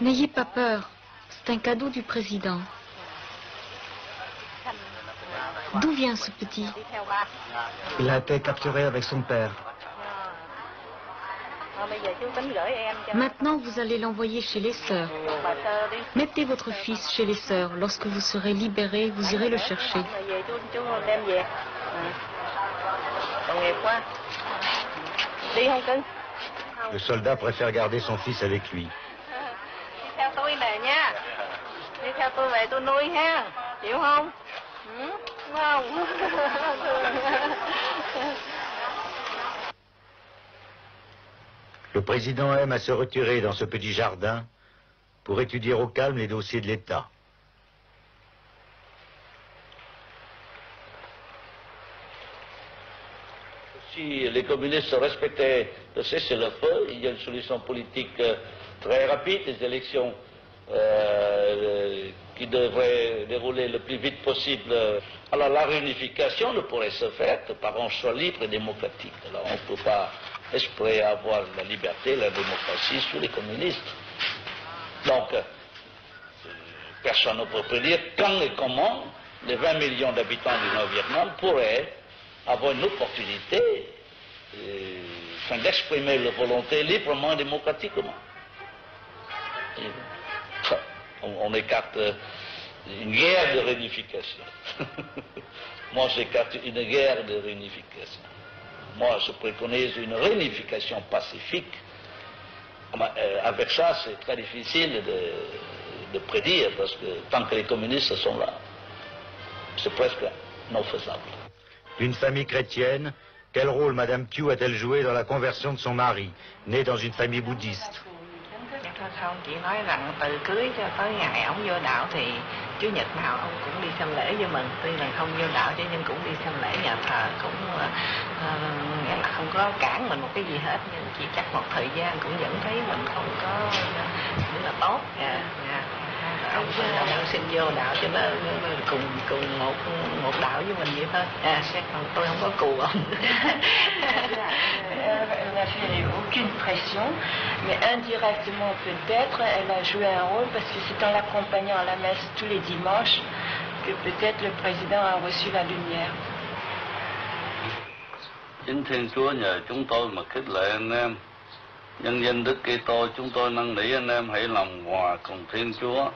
N'ayez pas peur, c'est un cadeau du président. D'où vient ce petit? Il a été capturé avec son père. Maintenant, vous allez l'envoyer chez les sœurs. Mettez votre fils chez les sœurs. Lorsque vous serez libéré, vous irez le chercher. Le soldat préfère garder son fils avec lui. Le président aime à se retirer dans ce petit jardin pour étudier au calme les dossiers de l'État. Si les communistes respectaient le cessez-le-feu, il y a une solution politique très rapide, des élections qui devraient dérouler le plus vite possible. Alors la réunification ne pourrait se faire que par un choix libre et démocratique. Alors on ne peut pas espérer avoir la liberté, la démocratie sur les communistes. Donc, personne ne peut prédire quand et comment les 20 millions d'habitants du Nord-Vietnam pourraient avoir une opportunité d'exprimer leur volonté librement et démocratiquement. On écarte une guerre de réunification. Moi, j'écarte une guerre de réunification. Moi, je préconise une réunification pacifique. Avec ça, c'est très difficile de prédire, parce que tant que les communistes sont là, c'est presque non faisable. D'une famille chrétienne, quel rôle Madame Thieu a-t-elle joué dans la conversion de son mari, né dans une famille bouddhiste? Không, chỉ nói rằng từ cưới cho tới ngày ông vô đạo thì Chủ nhật nào ông cũng đi xem lễ với mình, tuy là không vô đạo chứ nhưng cũng đi xem lễ nhà thờ, cũng nghĩa là không có cản mình một cái gì hết, nhưng chỉ chắc một thời gian cũng vẫn thấy mình không có rất là tốt. Ông xin vô đạo cho nó cùng một đạo với mình vậy thôi. Chắc còn tôi không có cù ông. Elle n'a fait aucune pression, mais indirectement peut-être, elle a joué un rôle parce que c'est en l'accompagnant à la messe tous les dimanches que peut-être le président a reçu la lumière. Chính Thiên Chúa nhờ chúng tôi mà khích lệ anh em. Nhân danh Đức Kitô, chúng tôi năn nỉ anh em hãy lòng hòa cùng Thiên Chúa.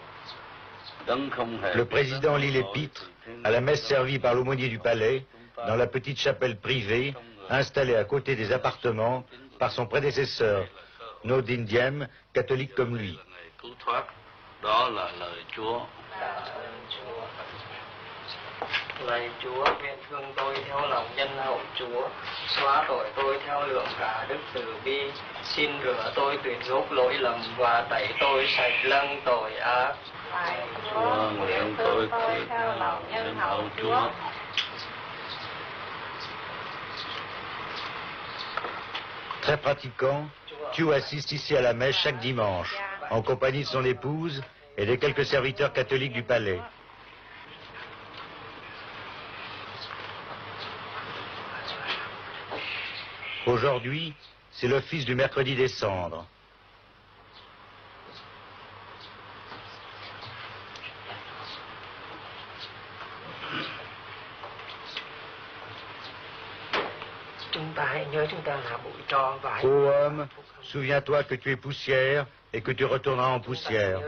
Le président lit l'épître à la messe servie par l'aumônier du palais dans la petite chapelle privée installée à côté des appartements par son prédécesseur, No Dinh Diem, catholique comme lui. Lạy Chúa, nguyện thương tôi theo lòng nhân hậu Chúa, xóa tội tôi theo lượng cả đức từ bi, xin rửa tôi tuyệt gốc lỗi lầm và tẩy tôi sạch lăng tội ác. Chúa, nguyện tôi theo lòng nhân hậu Chúa. Très pratiquant, Thieu assiste ici à la messe chaque dimanche, en compagnie de son épouse et des quelques serviteurs catholiques du palais. Aujourd'hui, c'est l'office du mercredi des cendres. Ô homme, souviens-toi que tu es poussière et que tu retourneras en poussière.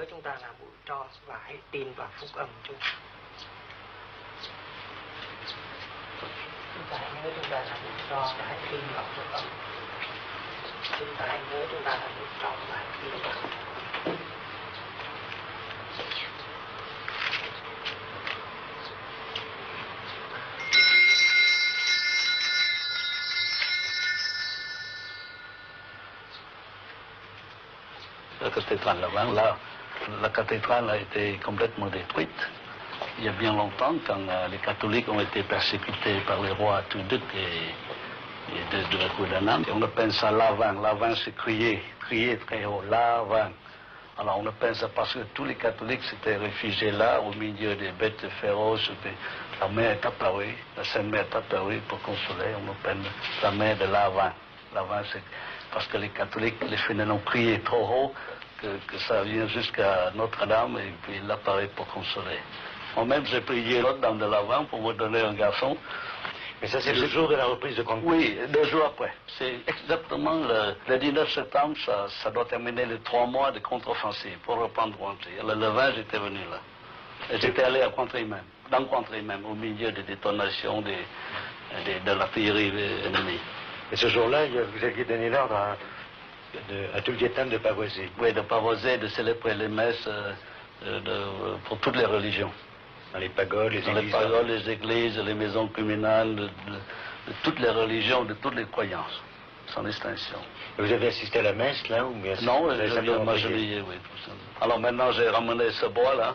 La cathédrale a été complètement détruite. Il y a bien longtemps, quand les catholiques ont été persécutés par les rois Tuduc et de la cour d'Annan. On appelle ça l'avant. L'avant, c'est crier très haut, l'avant. Alors on appelle ça parce que tous les catholiques s'étaient réfugiés là, au milieu des bêtes féroces. La mer est apparue, la Sainte Mère est apparue pour consoler. On appelle la mer de l'avant. L'avant, c'est parce que les catholiques, les fidèles ont crié trop haut, que ça vient jusqu'à Notre-Dame et puis il apparaît pour consoler. Moi-même, j'ai prié l'autre dame de l'Avent pour me donner un garçon. Mais ça, c'est le jour de la reprise de Congrès. Oui, 2 jours après. C'est exactement le 19 septembre, ça doit terminer les 3 mois de contre-offensive pour reprendre Cointry. Le 20, j'étais venu là. Et j'étais allé à Cointry même, dans Cointry même, au milieu des détonations de l'artillerie ennemie. Et ce jour-là, vous aviez donné l'ordre à tout le Vietnam de pavoiser. Oui, de pavoiser, de célébrer les messes pour toutes les religions. Dans les pagodes, les églises. Dans les pagodes, les églises, les maisons communales, de toutes les religions, de toutes les croyances, sans distinction. Et vous avez assisté à la messe, là, ou bien? Non, je prié, oui, tout ça. Alors maintenant, j'ai ramené ce bois-là,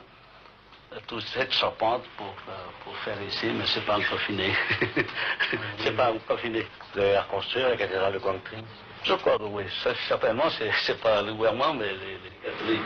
toute cette charpente pour faire ici, mais c'est pas encore fini. C'est pas encore fini. Vous allez reconstruire la cathédrale de Quang Tri? Je crois que oui. Certainement, c'est pas le gouvernement, mais les catholiques.